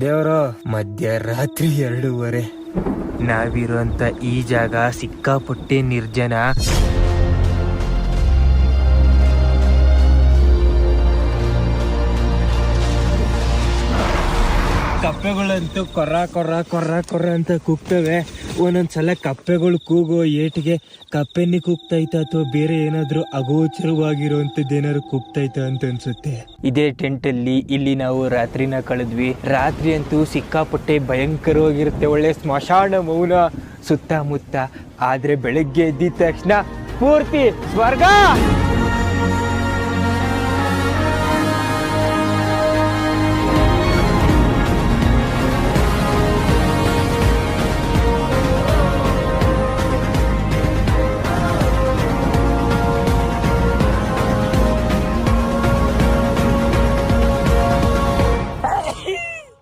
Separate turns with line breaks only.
ದೇವರು ಮಧ್ಯರಾತ್ರಿ 2:30 ನಾವಿರೋಂಥ ಈ ಜಾಗ ಸಿಕ್ಕಾಪಟ್ಟೆ ನಿರ್ಜನ. ಕಪ್ಪೆಗಳಂತೂ ಕೊರ್ರ ಕೊರ್ರ ಕೊರ್ರ ಕೊರ್ರ ಅಂತ ಕೂಗ್ತವೆ. ಒಂದೊಂದ್ಸಲ ಕಪ್ಪೆಗಳು ಕೂಗೋ ಏಟಿಗೆ ಕಪ್ಪೆನಿ ಕೂಗ್ತೈತ ಅಥವಾ ಬೇರೆ ಏನಾದ್ರು ಅಗೋಚರವಾಗಿರುವಂತದ್ದು ಏನಾದ್ರು ಕೂಗ್ತೈತ ಅಂತ ಅನ್ಸುತ್ತೆ. ಇದೇ ಟೆಂಟ್ ಅಲ್ಲಿ ಇಲ್ಲಿ ನಾವು ರಾತ್ರಿನ ಕಳೆದ್ವಿ. ರಾತ್ರಿ ಅಂತೂ ಸಿಕ್ಕಾಪಟ್ಟೆ ಭಯಂಕರವಾಗಿರುತ್ತೆ, ಒಳ್ಳೆ ಸ್ಮಶಾನ ಮೌನ ಸುತ್ತಮುತ್ತ. ಆದ್ರೆ ಬೆಳಗ್ಗೆ ಎದ್ದಿದ ತಕ್ಷಣ ಪೂರ್ತಿ ಸ್ವರ್ಗ.